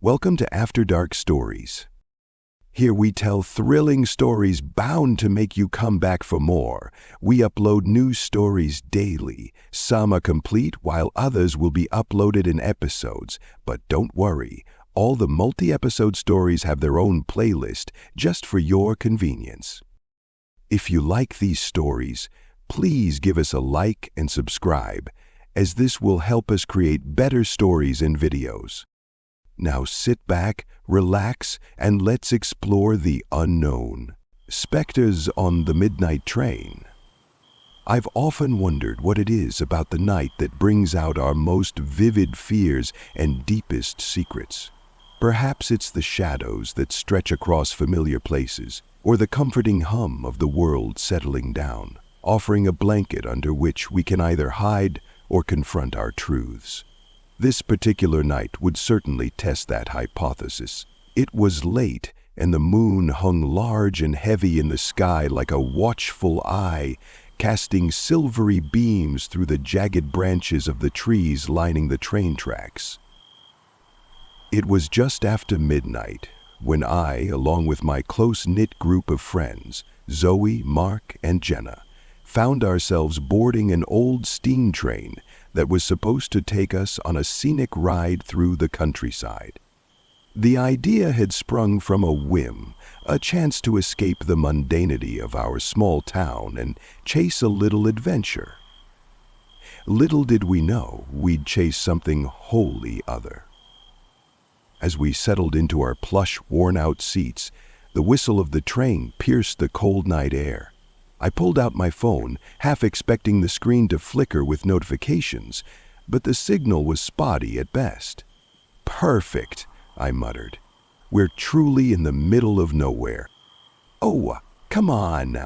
Welcome to After Dark Stories. Here we tell thrilling stories bound to make you come back for more. We upload new stories daily. Some are complete while others will be uploaded in episodes. But don't worry, all the multi-episode stories have their own playlist just for your convenience. If you like these stories, please give us a like and subscribe, as this will help us create better stories and videos. Now sit back, relax, and let's explore the unknown. Specters on the midnight train. I've often wondered what it is about the night that brings out our most vivid fears and deepest secrets. Perhaps it's the shadows that stretch across familiar places, or the comforting hum of the world settling down, offering a blanket under which we can either hide or confront our truths. This particular night would certainly test that hypothesis. It was late, and the moon hung large and heavy in the sky like a watchful eye, casting silvery beams through the jagged branches of the trees lining the train tracks. It was just after midnight when I, along with my close-knit group of friends, Zoe, Mark, and Jenna, found ourselves boarding an old steam train that was supposed to take us on a scenic ride through the countryside. The idea had sprung from a whim, a chance to escape the mundanity of our small town and chase a little adventure. Little did we know we'd chase something wholly other. As we settled into our plush, worn-out seats, the whistle of the train pierced the cold night air. I pulled out my phone, half expecting the screen to flicker with notifications, but the signal was spotty at best. "Perfect," I muttered. "We're truly in the middle of nowhere." "Oh, come on,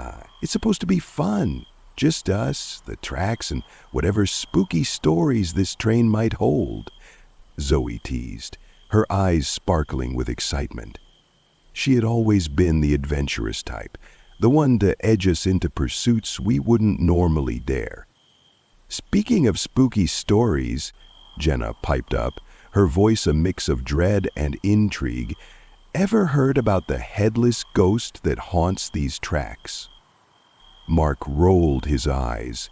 it's supposed to be fun. Just us, the tracks, and whatever spooky stories this train might hold," Zoe teased, her eyes sparkling with excitement. She had always been the adventurous type, the one to edge us into pursuits we wouldn't normally dare. "Speaking of spooky stories," Jenna piped up, her voice a mix of dread and intrigue, "ever heard about the headless ghost that haunts these tracks?" Mark rolled his eyes.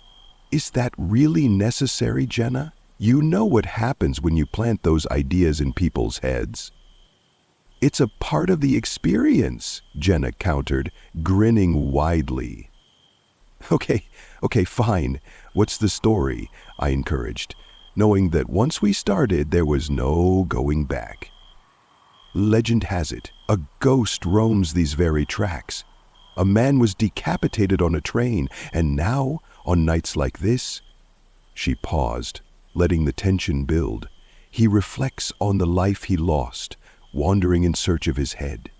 "Is that really necessary, Jenna? You know what happens when you plant those ideas in people's heads." "It's a part of the experience," Jenna countered, grinning widely. Okay, fine. What's the story?" I encouraged, knowing that once we started, there was no going back. "Legend has it, a ghost roams these very tracks. A man was decapitated on a train, and now, on nights like this," she paused, letting the tension build, "he reflects on the life he lost, wandering in search of his head."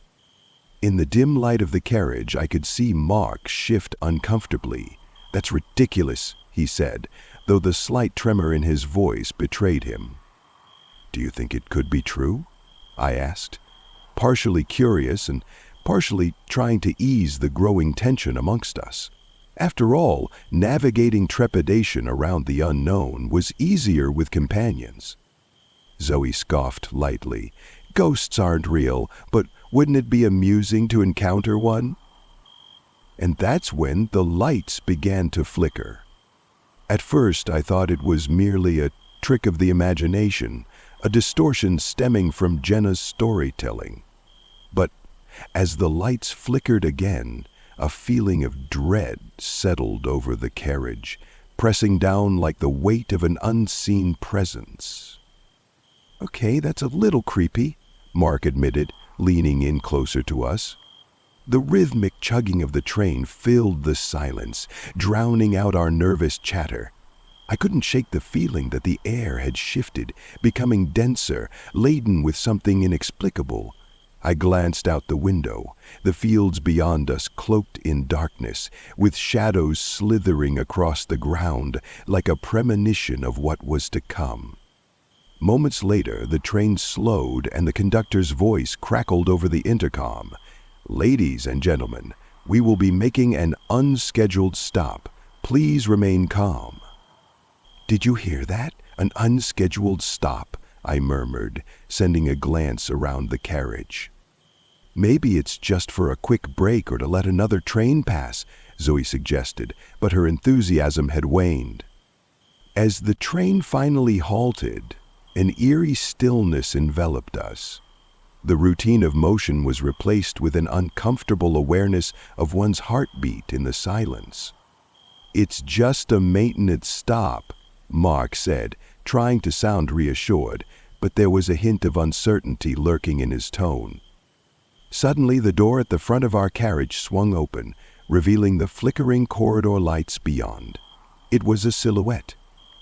In the dim light of the carriage, I could see Mark shift uncomfortably. "That's ridiculous," he said, though the slight tremor in his voice betrayed him. "Do you think it could be true?" I asked, partially curious and partially trying to ease the growing tension amongst us. After all, navigating trepidation around the unknown was easier with companions. Zoe scoffed lightly. "Ghosts aren't real, but wouldn't it be amusing to encounter one?" And that's when the lights began to flicker. At first, I thought it was merely a trick of the imagination, a distortion stemming from Jenna's storytelling. But as the lights flickered again, a feeling of dread settled over the carriage, pressing down like the weight of an unseen presence. "Okay, that's a little creepy," Mark admitted, leaning in closer to us. The rhythmic chugging of the train filled the silence, drowning out our nervous chatter. I couldn't shake the feeling that the air had shifted, becoming denser, laden with something inexplicable. I glanced out the window, the fields beyond us cloaked in darkness, with shadows slithering across the ground like a premonition of what was to come. Moments later, the train slowed and the conductor's voice crackled over the intercom. "Ladies and gentlemen, we will be making an unscheduled stop. Please remain calm." "Did you hear that? An unscheduled stop?" I murmured, sending a glance around the carriage. Maybe it's just for a quick break or to let another train pass, Zoe suggested, but her enthusiasm had waned. As the train finally halted, an eerie stillness enveloped us. The routine of motion was replaced with an uncomfortable awareness of one's heartbeat in the silence. "It's just a maintenance stop," Mark said, trying to sound reassured, but there was a hint of uncertainty lurking in his tone. Suddenly, the door at the front of our carriage swung open, revealing the flickering corridor lights beyond. It was a silhouette,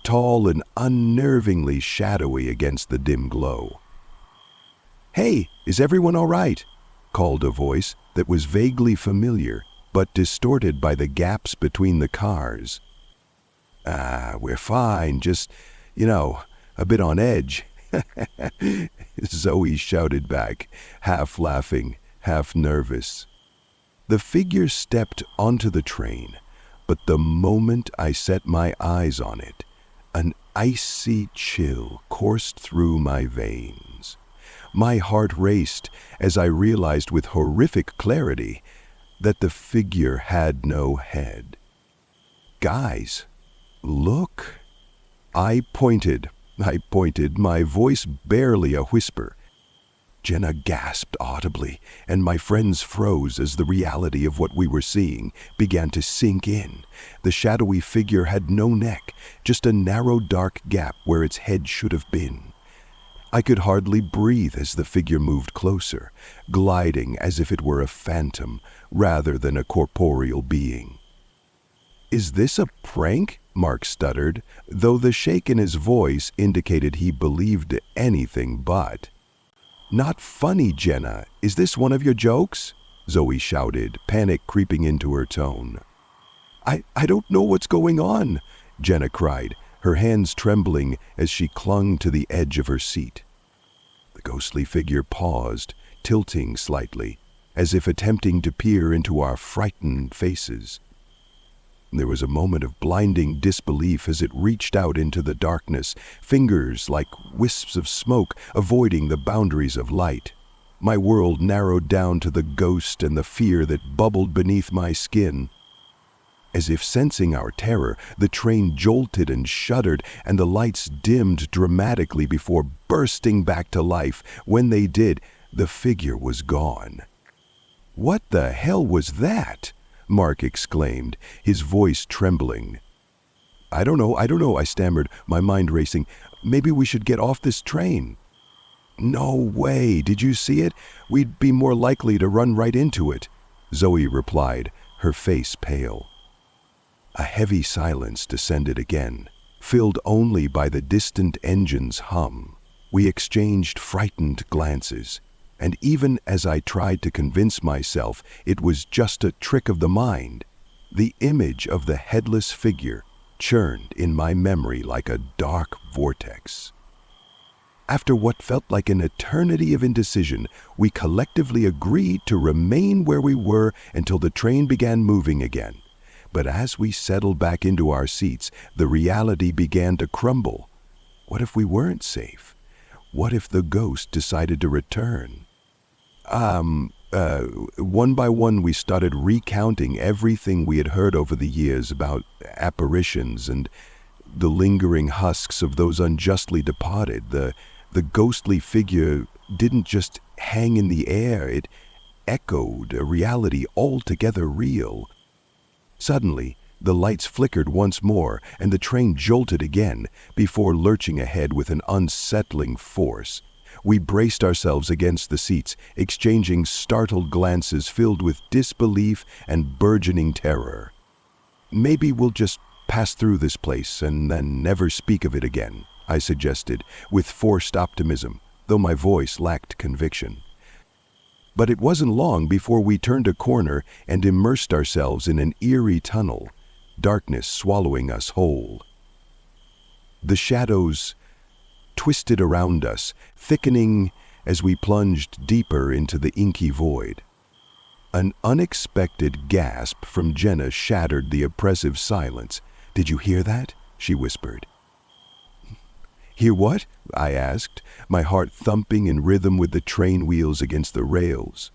tall and unnervingly shadowy against the dim glow. "Hey, is everyone all right?" called a voice that was vaguely familiar, but distorted by the gaps between the cars. We're fine, just, a bit on edge," Zoe shouted back, half laughing, half nervous. The figure stepped onto the train, but the moment I set my eyes on it, an icy chill coursed through my veins. My heart raced as I realized with horrific clarity that the figure had no head. "Guys, look." I pointed, my voice barely a whisper. Jenna gasped audibly, and my friends froze as the reality of what we were seeing began to sink in. The shadowy figure had no neck, just a narrow dark gap where its head should have been. I could hardly breathe as the figure moved closer, gliding as if it were a phantom rather than a corporeal being. "Is this a prank?" Mark stuttered, though the shake in his voice indicated he believed anything but. "Not funny, Jenna. Is this one of your jokes?" Zoe shouted, panic creeping into her tone. I don't know what's going on," Jenna cried, her hands trembling as she clung to the edge of her seat. The ghostly figure paused, tilting slightly, as if attempting to peer into our frightened faces. There was a moment of blinding disbelief as it reached out into the darkness, fingers like wisps of smoke avoiding the boundaries of light. My world narrowed down to the ghost and the fear that bubbled beneath my skin. As if sensing our terror, the train jolted and shuddered, and the lights dimmed dramatically before bursting back to life. When they did, the figure was gone. "What the hell was that?" Mark exclaimed, his voice trembling. I don't know, I stammered, my mind racing. "Maybe we should get off this train." "No way, did you see it? We'd be more likely to run right into it," Zoe replied, her face pale. A heavy silence descended again, filled only by the distant engine's hum. We exchanged frightened glances, and even as I tried to convince myself it was just a trick of the mind, the image of the headless figure churned in my memory like a dark vortex. After what felt like an eternity of indecision, we collectively agreed to remain where we were until the train began moving again. But as we settled back into our seats, the reality began to crumble. What if we weren't safe? What if the ghost decided to return? One by one we started recounting everything we had heard over the years about apparitions and the lingering husks of those unjustly departed. The ghostly figure didn't just hang in the air, it echoed a reality altogether real. Suddenly, the lights flickered once more and the train jolted again before lurching ahead with an unsettling force. We braced ourselves against the seats, exchanging startled glances filled with disbelief and burgeoning terror. "Maybe we'll just pass through this place and then never speak of it again," I suggested, with forced optimism, though my voice lacked conviction. But it wasn't long before we turned a corner and immersed ourselves in an eerie tunnel, darkness swallowing us whole. The shadows twisted around us, thickening as we plunged deeper into the inky void. An unexpected gasp from Jenna shattered the oppressive silence. "Did you hear that?" she whispered. Hear what? I asked, my heart thumping in rhythm with the train wheels against the rails.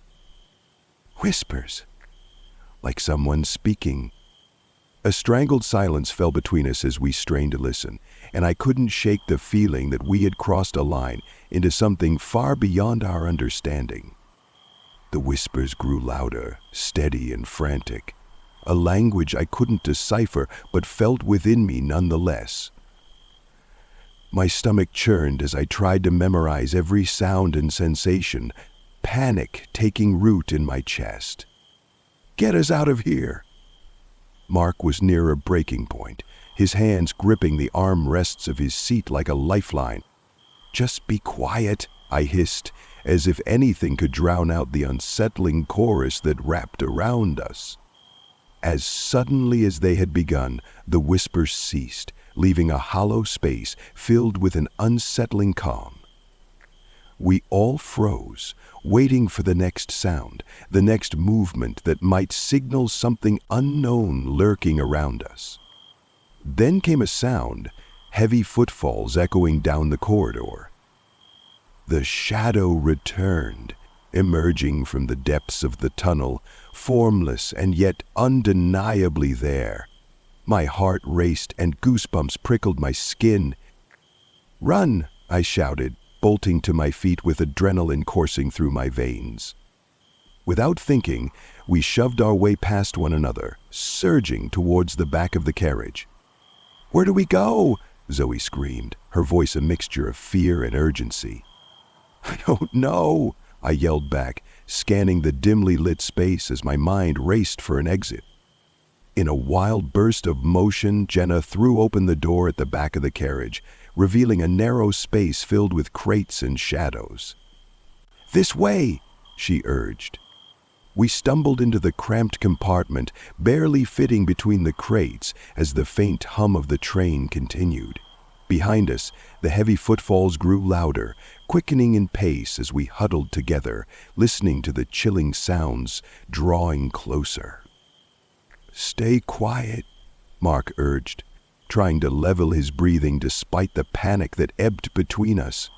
Whispers, like someone speaking. A strangled silence fell between us as we strained to listen, and I couldn't shake the feeling that we had crossed a line into something far beyond our understanding. The whispers grew louder, steady and frantic, a language I couldn't decipher but felt within me nonetheless. My stomach churned as I tried to memorize every sound and sensation, panic taking root in my chest. Get us out of here! Mark was near a breaking point, his hands gripping the armrests of his seat like a lifeline. Just be quiet, I hissed, as if anything could drown out the unsettling chorus that wrapped around us. As suddenly as they had begun, the whispers ceased, leaving a hollow space filled with an unsettling calm. We all froze, waiting for the next sound, the next movement that might signal something unknown lurking around us. Then came a sound, heavy footfalls echoing down the corridor. The shadow returned, emerging from the depths of the tunnel, formless and yet undeniably there. My heart raced and goosebumps prickled my skin. "Run!" I shouted, bolting to my feet with adrenaline coursing through my veins. Without thinking, we shoved our way past one another, surging towards the back of the carriage. "Where do we go?" Zoe screamed, her voice a mixture of fear and urgency. "I don't know," I yelled back, scanning the dimly lit space as my mind raced for an exit. In a wild burst of motion, Jenna threw open the door at the back of the carriage, revealing a narrow space filled with crates and shadows. "This way," she urged. We stumbled into the cramped compartment, barely fitting between the crates as the faint hum of the train continued. Behind us, the heavy footfalls grew louder, quickening in pace as we huddled together, listening to the chilling sounds drawing closer. "Stay quiet," Mark urged, trying to level his breathing despite the panic that ebbed between us.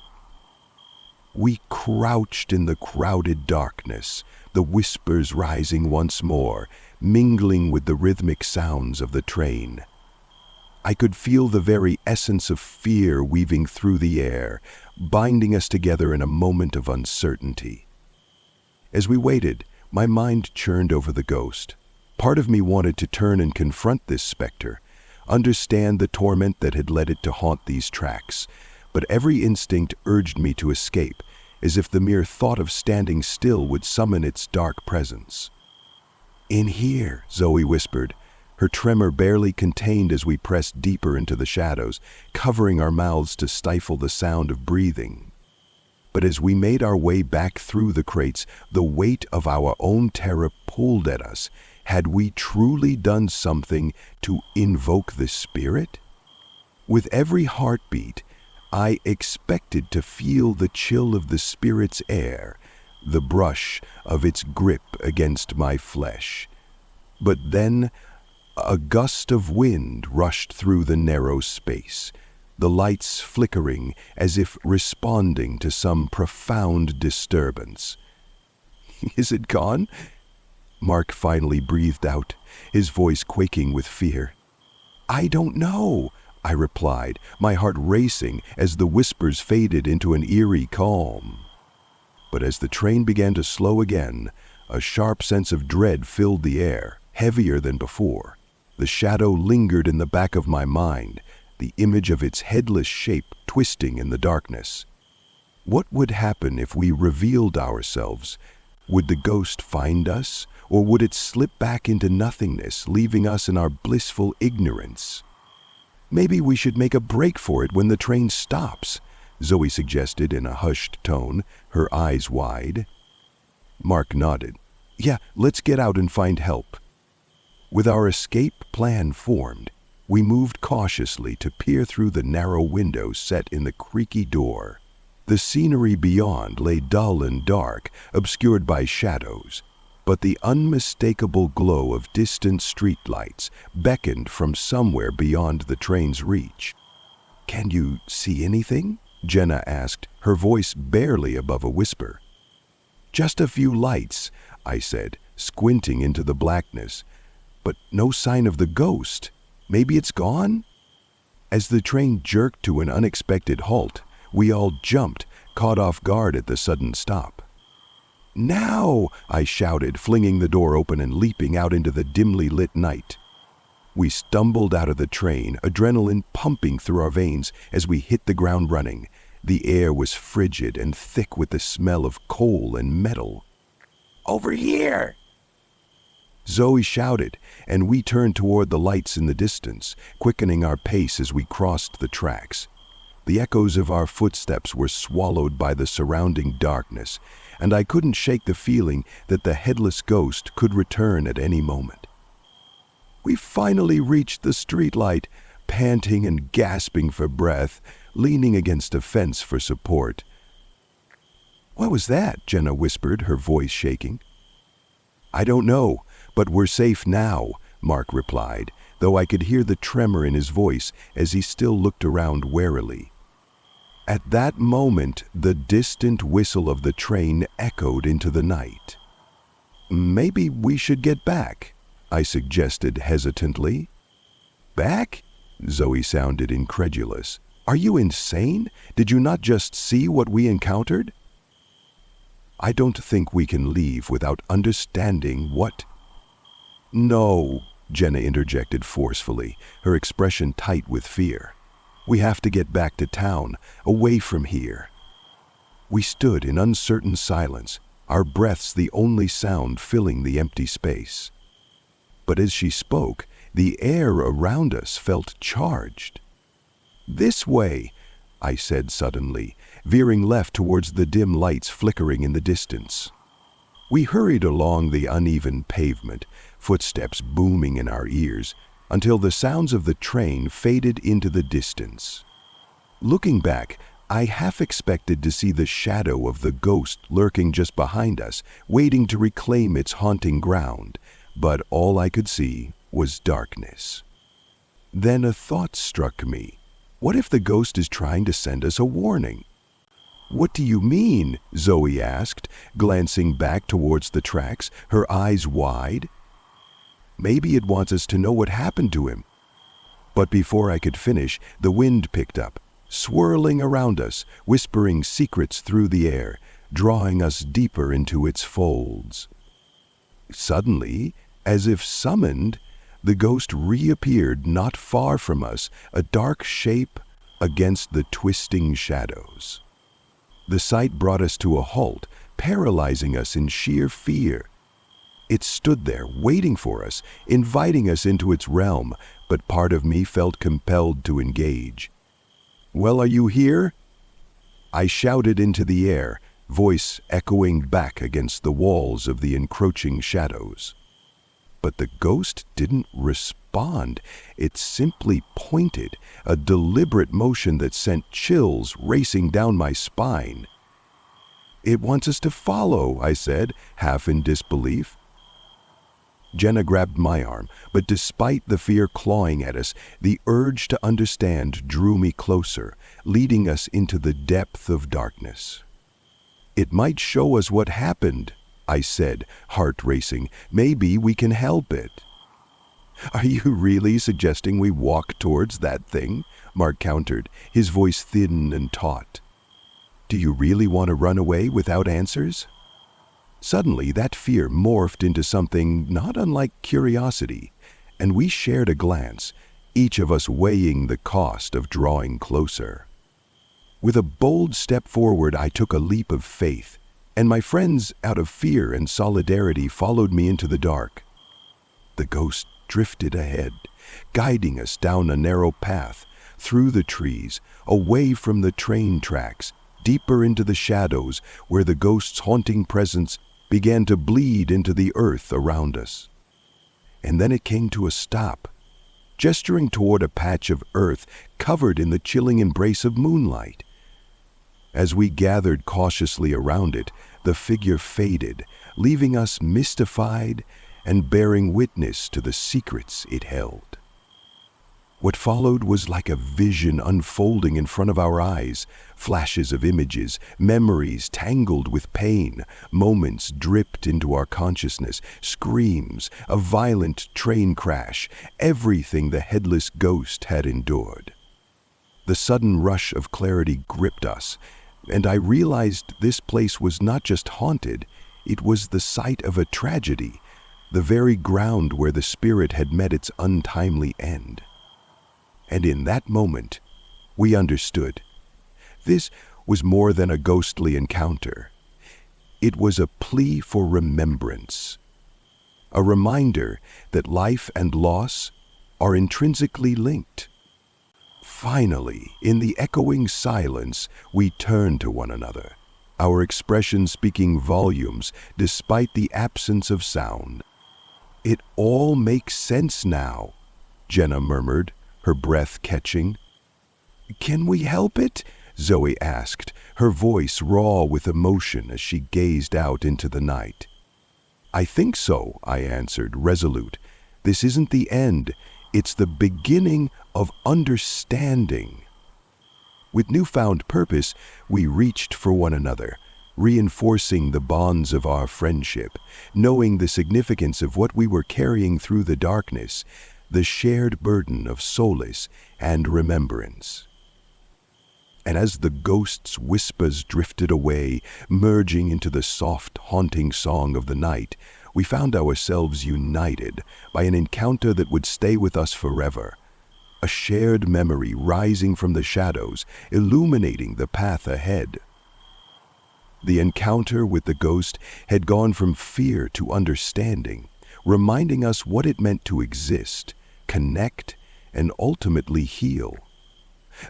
We crouched in the crowded darkness, the whispers rising once more, mingling with the rhythmic sounds of the train. I could feel the very essence of fear weaving through the air, binding us together in a moment of uncertainty. As we waited, my mind churned over the ghost. Part of me wanted to turn and confront this specter, understand the torment that had led it to haunt these tracks, but every instinct urged me to escape, as if the mere thought of standing still would summon its dark presence. "In here," Zoe whispered, her tremor barely contained as we pressed deeper into the shadows, covering our mouths to stifle the sound of breathing. But as we made our way back through the crates, the weight of our own terror pulled at us. Had we truly done something to invoke the spirit? With every heartbeat, I expected to feel the chill of the spirit's air, the brush of its grip against my flesh. But then, a gust of wind rushed through the narrow space, the lights flickering as if responding to some profound disturbance. "Is it gone?" Mark finally breathed out, his voice quaking with fear. "I don't know," I replied, my heart racing as the whispers faded into an eerie calm. But as the train began to slow again, a sharp sense of dread filled the air, heavier than before. The shadow lingered in the back of my mind, the image of its headless shape twisting in the darkness. What would happen if we revealed ourselves? Would the ghost find us, or would it slip back into nothingness, leaving us in our blissful ignorance? "Maybe we should make a break for it when the train stops," Zoe suggested in a hushed tone, her eyes wide. Mark nodded. "Yeah, let's get out and find help." With our escape plan formed, we moved cautiously to peer through the narrow window set in the creaky door. The scenery beyond lay dull and dark, obscured by shadows, but the unmistakable glow of distant streetlights beckoned from somewhere beyond the train's reach. "Can you see anything?" Jenna asked, her voice barely above a whisper. "Just a few lights," I said, squinting into the blackness. "But no sign of the ghost. Maybe it's gone?" As the train jerked to an unexpected halt, we all jumped, caught off guard at the sudden stop. "Now!" I shouted, flinging the door open and leaping out into the dimly lit night. We stumbled out of the train, adrenaline pumping through our veins as we hit the ground running. The air was frigid and thick with the smell of coal and metal. "Over here!" Zoe shouted, and we turned toward the lights in the distance, quickening our pace as we crossed the tracks. The echoes of our footsteps were swallowed by the surrounding darkness, and I couldn't shake the feeling that the headless ghost could return at any moment. We finally reached the streetlight, panting and gasping for breath, leaning against a fence for support. "What was that?" Jenna whispered, her voice shaking. "I don't know, but we're safe now," Mark replied, though I could hear the tremor in his voice as he still looked around warily. At that moment, the distant whistle of the train echoed into the night. "Maybe we should get back," I suggested hesitantly. "Back?" Zoe sounded incredulous. "Are you insane? Did you not just see what we encountered?" "I don't think we can leave without understanding what—" "No," Jenna interjected forcefully, her expression tight with fear. "We have to get back to town, away from here." We stood in uncertain silence, our breaths the only sound filling the empty space. But as she spoke, the air around us felt charged. "This way," I said suddenly, veering left towards the dim lights flickering in the distance. We hurried along the uneven pavement, footsteps booming in our ears, until the sounds of the train faded into the distance. Looking back, I half expected to see the shadow of the ghost lurking just behind us, waiting to reclaim its haunting ground, but all I could see was darkness. Then a thought struck me. What if the ghost is trying to send us a warning? "What do you mean?" Zoe asked, glancing back towards the tracks, her eyes wide. "Maybe it wants us to know what happened to him." But before I could finish, the wind picked up, swirling around us, whispering secrets through the air, drawing us deeper into its folds. Suddenly, as if summoned, the ghost reappeared not far from us, a dark shape against the twisting shadows. The sight brought us to a halt, paralyzing us in sheer fear. It stood there, waiting for us, inviting us into its realm, but part of me felt compelled to engage. "Well, are you here?" I shouted into the air, voice echoing back against the walls of the encroaching shadows. But the ghost didn't respond. It simply pointed, a deliberate motion that sent chills racing down my spine. "It wants us to follow," I said, half in disbelief. Jenna grabbed my arm, but despite the fear clawing at us, the urge to understand drew me closer, leading us into the depth of darkness. "It might show us what happened," I said, heart racing. "Maybe we can help it." "Are you really suggesting we walk towards that thing?" Mark countered, his voice thin and taut. "Do you really want to run away without answers?" Suddenly, that fear morphed into something not unlike curiosity, and we shared a glance, each of us weighing the cost of drawing closer. With a bold step forward, I took a leap of faith, and my friends, out of fear and solidarity, followed me into the dark. The ghost drifted ahead, guiding us down a narrow path, through the trees, away from the train tracks, deeper into the shadows where the ghost's haunting presence began to bleed into the earth around us. And then it came to a stop, gesturing toward a patch of earth covered in the chilling embrace of moonlight. As we gathered cautiously around it, the figure faded, leaving us mystified and bearing witness to the secrets it held. What followed was like a vision unfolding in front of our eyes. Flashes of images, memories tangled with pain, moments dripped into our consciousness, screams, a violent train crash, everything the headless ghost had endured. The sudden rush of clarity gripped us, and I realized this place was not just haunted, it was the site of a tragedy, the very ground where the spirit had met its untimely end. And in that moment, we understood. This was more than a ghostly encounter. It was a plea for remembrance, a reminder that life and loss are intrinsically linked. Finally, in the echoing silence, we turned to one another, our expression speaking volumes despite the absence of sound. "It all makes sense now," Jenna murmured, her breath catching. "Can we help it?" Zoe asked, her voice raw with emotion as she gazed out into the night. "I think so," I answered, resolute. "This isn't the end. It's the beginning of understanding." With newfound purpose, we reached for one another, reinforcing the bonds of our friendship, knowing the significance of what we were carrying through the darkness, the shared burden of solace and remembrance. And as the ghost's whispers drifted away, merging into the soft, haunting song of the night, we found ourselves united by an encounter that would stay with us forever, a shared memory rising from the shadows, illuminating the path ahead. The encounter with the ghost had gone from fear to understanding, reminding us what it meant to exist, connect, and ultimately heal.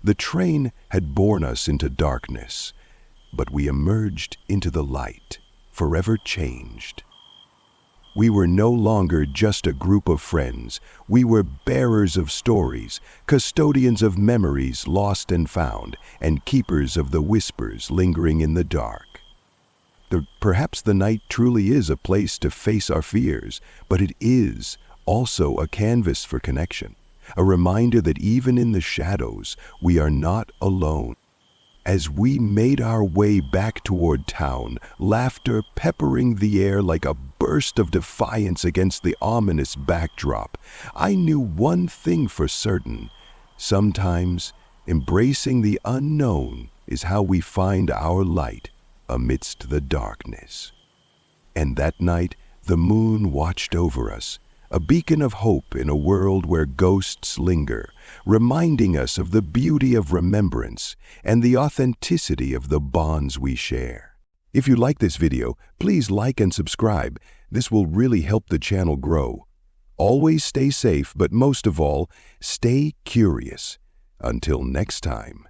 The train had borne us into darkness, but we emerged into the light, forever changed. We were no longer just a group of friends. We were bearers of stories, custodians of memories lost and found, and keepers of the whispers lingering in the dark. Perhaps the night truly is a place to face our fears, but it is also a canvas for connection, a reminder that even in the shadows, we are not alone. As we made our way back toward town, laughter peppering the air like a burst of defiance against the ominous backdrop, I knew one thing for certain. Sometimes, embracing the unknown is how we find our light amidst the darkness. And that night, the moon watched over us, a beacon of hope in a world where ghosts linger, reminding us of the beauty of remembrance and the authenticity of the bonds we share. If you like this video, please like and subscribe. This will really help the channel grow. Always stay safe, but most of all, stay curious. Until next time.